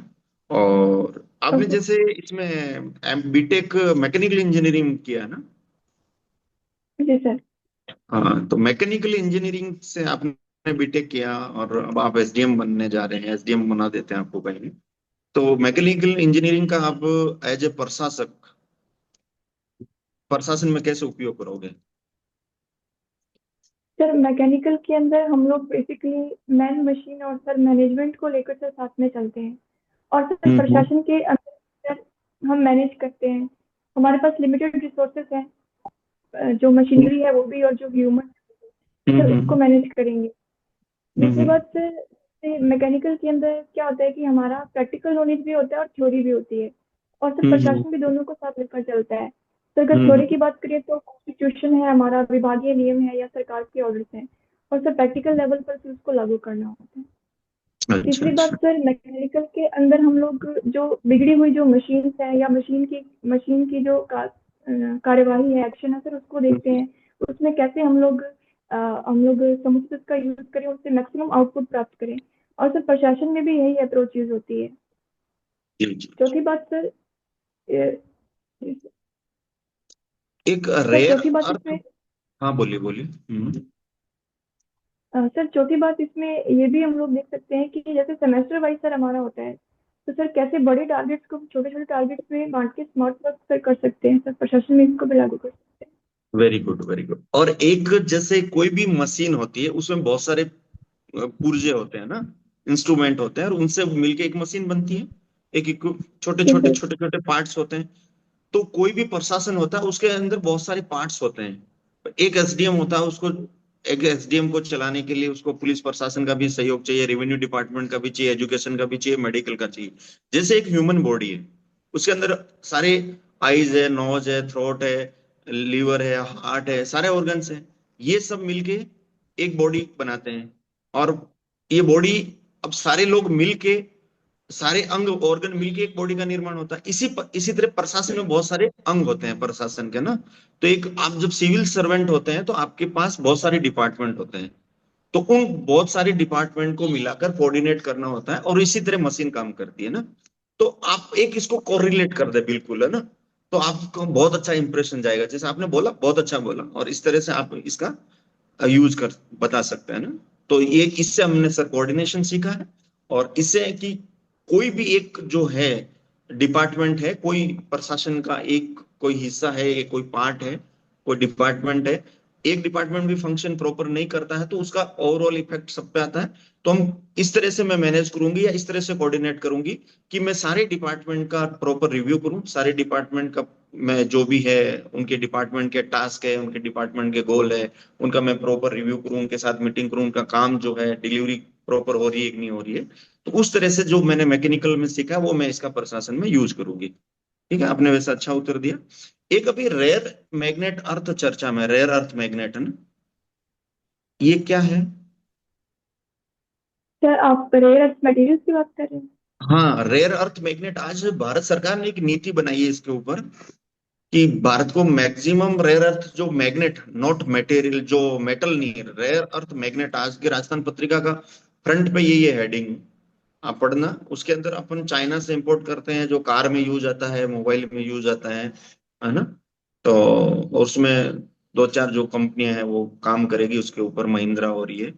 और आपने ओके। जैसे इसमें बीटेक मैकेनिकल इंजीनियरिंग किया है ना? जी सर। हाँ, तो मैकेनिकल इंजीनियरिंग से आपने बीटेक किया और अब आप एसडीएम बनने जा रहे हैं, एसडीएम बना देते हैं आपको कहीं। तो मैकेनिकल इंजीनियरिंग का आप एज ए प्रशासक, प्रशासन में कैसे उपयोग करोगे? सर मैकेनिकल के अंदर हम लोग बेसिकली मैन मशीन और सर मैनेजमेंट को लेकर सर साथ में चलते हैं। और सर हम्म प्रशासन के अंदर सर हम मैनेज करते हैं। हमारे पास लिमिटेड रिसोर्सेस हैं, जो मशीनरी है वो भी और जो ह्यूमन, हम्म सर उसको हम्म मैनेज करेंगे। दूसरी हम्म बात सर, मैकेनिकल के अंदर क्या होता है कि हमारा प्रैक्टिकल नॉलेज भी होता है और थ्योरी भी होती है। और सर हम्म प्रशासन भी दोनों को साथ लेकर चलता है। तो अगर हम्म थ्योरी की बात करें तो कॉन्स्टिट्यूशन है हमारा, विभागीय नियम है या सरकार के ऑर्डर्स हैं। और सर प्रैक्टिकल लेवल पर फिर उसको लागू करना होता है। अच्छा तीसरी बात अच्छा। सर, मैकेनिकल के अंदर हम लोग जो बिगड़ी हुई जो मशीन है या मशीन की जो कार्यवाही है, एक्शन है सर, उसको देखते हैं। उसमें कैसे हम लोग समुचित उसका यूज करें, उससे मैक्सिमम आउटपुट प्राप्त करें। और सर प्रशासन में भी यही अप्रोच यूज होती है। जी जी। चौथी बात सर, एक सर रेयर चौथी बात अर्थ। इसमें हाँ बोलिए बोलिए। सर चौथी बात इसमें ये भी हम लोग देख सकते हैं कि जैसे सेमेस्टर वाइज सर हमारा होता है, तो सर कैसे बड़े टारगेट्स को छोटे छोटे टारगेट्स में बांट के स्मार्ट वर्क सर कर सकते हैं। सर प्रशासन में इसको भी लागू कर सकते हैं। Very good very good. और एक जैसे कोई भी मशीन होती है उसमें बहुत सारे पुर्जे होते हैं ना, इंस्ट्रूमेंट होते हैं, और उनसे मिलके एक मशीन बनती है। एक एक छोटे जी छोटे सर। छोटे छोटे पार्ट्स होते हैं। तो कोई भी प्रशासन होता है उसके अंदर बहुत सारे पार्ट्स होते हैं। एक एसडीएम होता है, उसको एक एसडीएम को चलाने के लिए उसको पुलिस प्रशासन का भी सहयोग चाहिए, रेवेन्यू डिपार्टमेंट का भी चाहिए, एजुकेशन का भी चाहिए, मेडिकल का चाहिए। जैसे एक ह्यूमन बॉडी है, उसके अंदर सारे आईज है, नोज है, थ्रोट है, लीवर है, हार्ट है, सारे ऑर्गन्स हैं। ये सब मिलके एक बॉडी बनाते हैं। और ये बॉडी, अब सारे लोग मिलके, सारे अंग ऑर्गन मिलके एक बॉडी का निर्माण होता है। इसी तरह प्रशासन में बहुत सारे अंग होते हैं प्रशासन के ना। तो एक आप जब सिविल सर्वेंट होते हैं तो आपके पास बहुत सारे डिपार्टमेंट होते हैं। तो उन बहुत सारे डिपार्टमेंट को मिलाकर कोऑर्डिनेट करना होता है, और इसी तरह मशीन काम करती है ना। तो आप एक इसको कोरिलेट कर दे बिल्कुल, है ना, तो आपको बहुत अच्छा इंप्रेशन जाएगा। जैसे आपने बोला, बहुत अच्छा बोला, और इस तरह से आप इसका यूज कर बता सकते हैं ना। तो ये इससे हमने सर कोऑर्डिनेशन सीखा है। और इससे है कि कोई भी एक जो है डिपार्टमेंट है, कोई प्रशासन का एक कोई हिस्सा है, ये कोई पार्ट है, कोई डिपार्टमेंट है, एक डिपार्टमेंट भी फंक्शन प्रॉपर नहीं करता है तो उसका ओवरऑल इफेक्ट सब पे आता है। तो हम इस तरह से मैं मैनेज करूंगी या इस तरह से कोऑर्डिनेट करूंगी कि मैं सारे डिपार्टमेंट का प्रॉपर रिव्यू करूं, सारे डिपार्टमेंट का मैं जो भी है, उनके डिपार्टमेंट के टास्क है, उनके डिपार्टमेंट के गोल है, उनका मैं प्रॉपर रिव्यू करूं, उनके साथ मीटिंग करूं, उनका काम जो है डिलीवरी प्रॉपर हो रही है कि नहीं हो रही है। तो उस तरह से जो मैंने मैकेनिकल में सीखा वो मैं इसका प्रशासन में यूज करूंगी। ठीक है, आपने वैसे अच्छा उत्तर दिया। एक अभी रेयर मैग्नेट अर्थ चर्चा में, रेयर अर्थ मैग्नेट है ना, ये क्या है? सर आप रेयर अर्थ मटेरियल्स की बात कर रहे हैं? हाँ, रेयर अर्थ मैग्नेट। आज भारत सरकार ने एक नीति बनाई है इसके ऊपर कि भारत को मैक्सिमम रेयर अर्थ जो मैग्नेट, नॉट मटेरियल, जो मेटल नहीं है, रेयर अर्थ मैग्नेट। आज के राजस्थान पत्रिका का फ्रंट पे यही है हेडिंग, आप पढ़ना। उसके अंदर अपन चाइना से इंपोर्ट करते हैं, जो कार में यूज आता है, मोबाइल में यूज आता है ना। तो उसमें दो चार जो कंपनियां हैं वो काम करेगी उसके ऊपर, महिंद्रा और ये।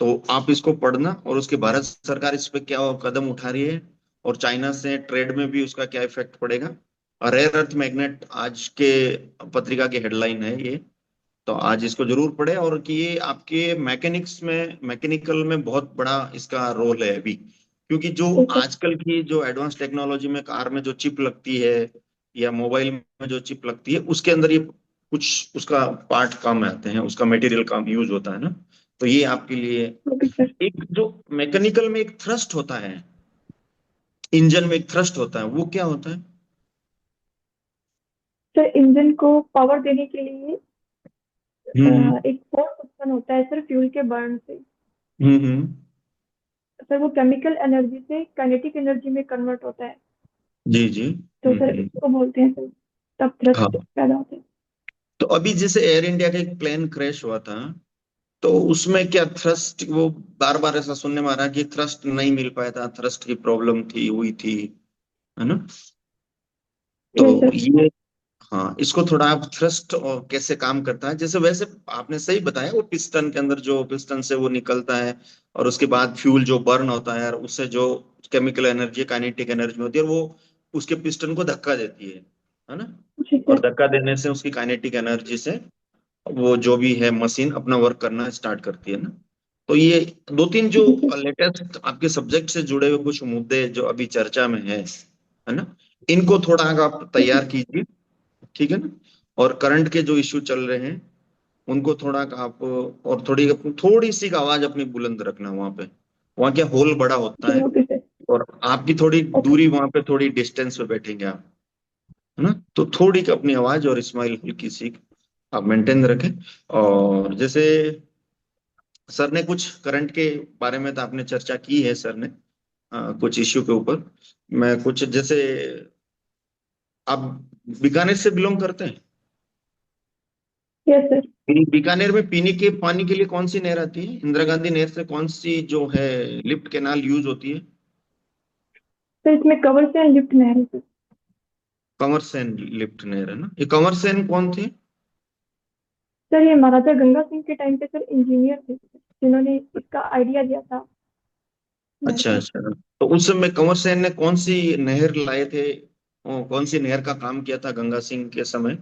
तो आप इसको पढ़ना, और उसके भारत सरकार इस पे क्या कदम उठा रही है, और चाइना से ट्रेड में भी उसका क्या इफेक्ट पड़ेगा। और रेयर अर्थ मैग्नेट आज के पत्रिका की हेडलाइन है ये। तो आज इसको जरूर पढ़े, और कि ये आपके मैकेनिक्स में, मैकेनिकल में बहुत बड़ा इसका रोल है अभी। क्योंकि जो जी सर। आजकल की जो एडवांस टेक्नोलॉजी में कार में जो चिप लगती है, या मोबाइल में जो चिप लगती है, उसके अंदर ये कुछ उसका पार्ट काम में आते हैं, उसका मटेरियल काम यूज होता है ना। तो ये आपके लिए ओके सर। एक जो मैकेनिकल में एक थ्रस्ट होता है, इंजन में एक थ्रस्ट होता है, वो क्या होता है? सर इंजन को पावर देने के लिए हम्म एक फोर्स उत्पन्न होता है सर, फ्यूल के बर्न से। हम्म। सर वो केमिकल एनर्जी से काइनेटिक एनर्जी में कन्वर्ट होता है। जी जी। तो सर हम्म। इसको बोलते हैं सर, तब थ्रस्ट हाँ, पैदा होता है। तो अभी जैसे एयर इंडिया का एक प्लेन क्रैश हुआ था, तो उसमें क्या थ्रस्ट, वो बार बार ऐसा सुनने में आ रहा है कि थ्रस्ट नहीं मिल पाया था, थ्रस्ट की प्रॉब्लम थी, हुई थी, है ना। तो यस सर। ये, हाँ, इसको थोड़ा आप थ्रस्ट और कैसे काम करता है, जैसे वैसे आपने सही बताया, वो पिस्टन के अंदर जो पिस्टन से वो निकलता है, और उसके बाद फ्यूल जो बर्न होता है, और उससे जो केमिकल एनर्जी, काइनेटिक एनर्जी होती है, और वो उसके पिस्टन को धक्का देती है ना। जी और सर। धक्का देने से उसकी काइनेटिक एनर्जी से वो जो भी है मशीन अपना वर्क करना स्टार्ट करती है ना। तो ये दो तीन जो जी सर। लेटेस्ट आपके सब्जेक्ट से जुड़े हुए कुछ मुद्दे जो अभी चर्चा में है ना, इनको थोड़ा आप जी सर। तैयार कीजिए। ठीक है ना। और करंट के जो इश्यू चल रहे हैं उनको थोड़ा आप, और थोड़ी सी आवाज अपनी बुलंद रखना वहां पे। वहां क्या होल बड़ा होता जी है, ओके सर। और आपकी थोड़ी ओके। दूरी, वहां पे थोड़ी डिस्टेंस पे बैठेंगे आप, है ना। तो थोड़ी की अपनी आवाज और स्माइल हल्की सी आप मेंटेन रखें। और जैसे सर ने कुछ करंट के बारे में तो आपने चर्चा की है सर ने, कुछ इश्यू के ऊपर। मैं कुछ जैसे, आप बीकानेर से बिलोंग करते हैं? Yes sir. बीकानेर में पीने के पानी के लिए कौन सी नहर आती है? इंदिरा गांधी नहर से कौन सी जो है लिफ्ट कैनाल यूज होती है? सर इसमें कवर से लिफ्ट नहर है सर। कंवर सेन लिफ्ट नहर है ना? ये कंवर सेन कौन थे? सर ये महाराजा गंगा सिंह के टाइम पे सर इंजीनियर थे सर, जिन्होंने इसका आइडिया दिया था नहर अच्छा का। अच्छा। तो उस समय कंवर सेन ने कौन सी नहर लाए थे? कौन सी नहर का काम किया था गंगा सिंह के समय?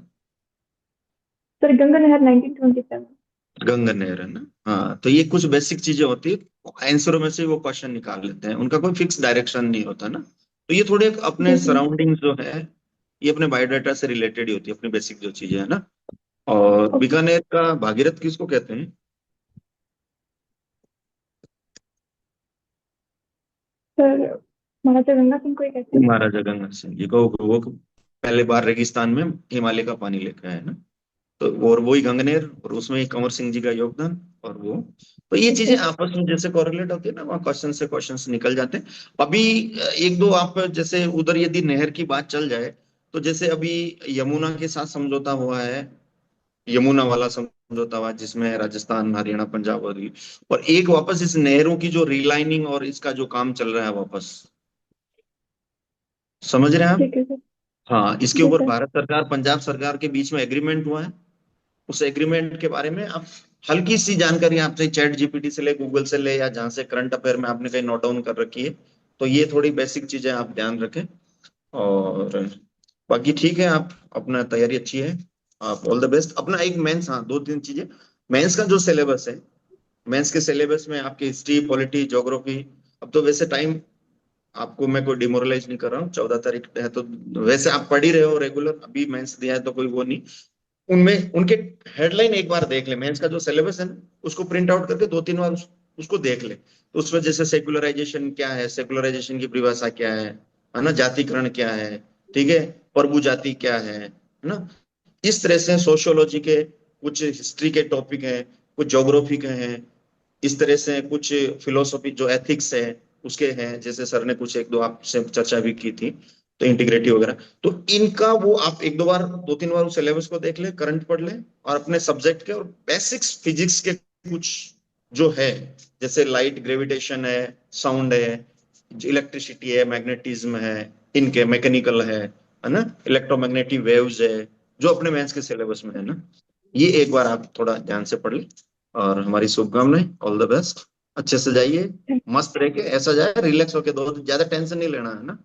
सर गंगा नहर 1927। गंगा नहर है ना? हाँ, तो ये कुछ बेसिक चीजें होती है, आंसरों में से वो क्वेश्चन निकाल लेते हैं, उनका कोई फिक्स डायरेक्शन नहीं होता ना। तो ये थोड़े अपने जी सर। सराउंडिंग जो है, ये अपने बायोडाटा से रिलेटेड ही होती है, अपनी बेसिक जो चीजें है ना। और ओके बीकानेर का भागीरथ किसको कहते हैं? सर, महाराजा गंगा सिंह को ही कहते हैं। महाराजा गंगा सिंह जी को, वो पहले बार रेगिस्तान में हिमालय का पानी लेकर आए ना। तो और वही गंगनेर, और उसमें ही कंवर सिंह जी का योगदान। और वो, तो ये ठीक चीजें है। आपस में जैसे कोरिलेट होती है ना, वहाँ क्वेश्चन से क्वेश्चन निकल जाते हैं। अभी एक दो आप जैसे उधर यदि नहर की बात चल जाए, तो जैसे अभी यमुना के साथ समझौता हुआ है, यमुना वाला समझौता हुआ जिसमें राजस्थान, हरियाणा, पंजाब और एक वापस इस नहरों की जो रीलाइनिंग और इसका जो काम चल रहा है वापस, समझ रहे हैं आप? ठीक है सर। हाँ, इसके जी ऊपर सर। भारत सरकार पंजाब सरकार के बीच में एग्रीमेंट हुआ है। उस एग्रीमेंट के बारे में आप हल्की सी जानकारी आपसे चैट जीपीटी से ले, गूगल से ले, या जहां से करंट अफेयर में आपने कहीं नोट डाउन कर रखी है, तो ये थोड़ी बेसिक चीजें आप ध्यान रखें। और बाकी ठीक है, आप अपना तैयारी अच्छी है, आप ऑल द बेस्ट। अपना एक मेंस, हाँ, दो तीन चीजें। मेंस का जो सिलेबस है, मेंस के सिलेबस में आपकी हिस्ट्री, पॉलिटी, ज्योग्राफी, अब तो वैसे टाइम, आपको मैं कोई डिमोरलाइज नहीं कर रहा हूँ, 14 तारीख है तो वैसे आप पढ़ ही रहे हो रेगुलर, अभी मेंस दिया है तो कोई वो नहीं। उनमें उनके हेडलाइन एक बार देख ले, मेंस का जो सिलेबस है ना, उसको प्रिंट आउट करके दो तीन बार उसको देख ले। तो उसमें जैसे सेकुलराइजेशन क्या है, सेकुलराइजेशन की परिभाषा क्या है ना, जातिकरण क्या है, ठीक है, प्रभु जाति क्या है ना। इस तरह से सोशियोलॉजी के कुछ हिस्ट्री के टॉपिक हैं, कुछ ज्योग्राफी के हैं, इस तरह से कुछ फिलोसॉफी जो एथिक्स है उसके हैं, जैसे सर ने कुछ एक दो आपसे चर्चा भी की थी, तो इंटीग्रेटिव वगैरह। तो इनका वो आप एक दो बार, दो तीन बार उस सिलेबस को देख ले, करंट पढ़ ले, और अपने सब्जेक्ट के और बेसिक्स फिजिक्स के कुछ जो है, जैसे लाइट, ग्रेविटेशन है, साउंड है, इलेक्ट्रिसिटी है, मैग्नेटिज्म है, इनके मैकेनिकल है ना, इलेक्ट्रोमैग्नेटिक वेव्स है, जो अपने मेंस के सिलेबस में है ना, ये एक बार आप थोड़ा ध्यान से पढ़ ले। और हमारी शुभकामनाएं, ऑल द बेस्ट, अच्छे से जाइए, मस्त रह के ऐसा जाए, रिलैक्स होके, दो ज्यादा टेंशन नहीं लेना है ना,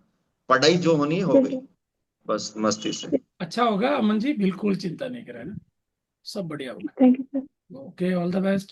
पढ़ाई जो होनी है हो जी गई, सर। बस मस्ती से। अच्छा होगा अमन जी, बिल्कुल चिंता नहीं करें ना, सब बढ़िया होगा। Thank you sir. Okay, all the best.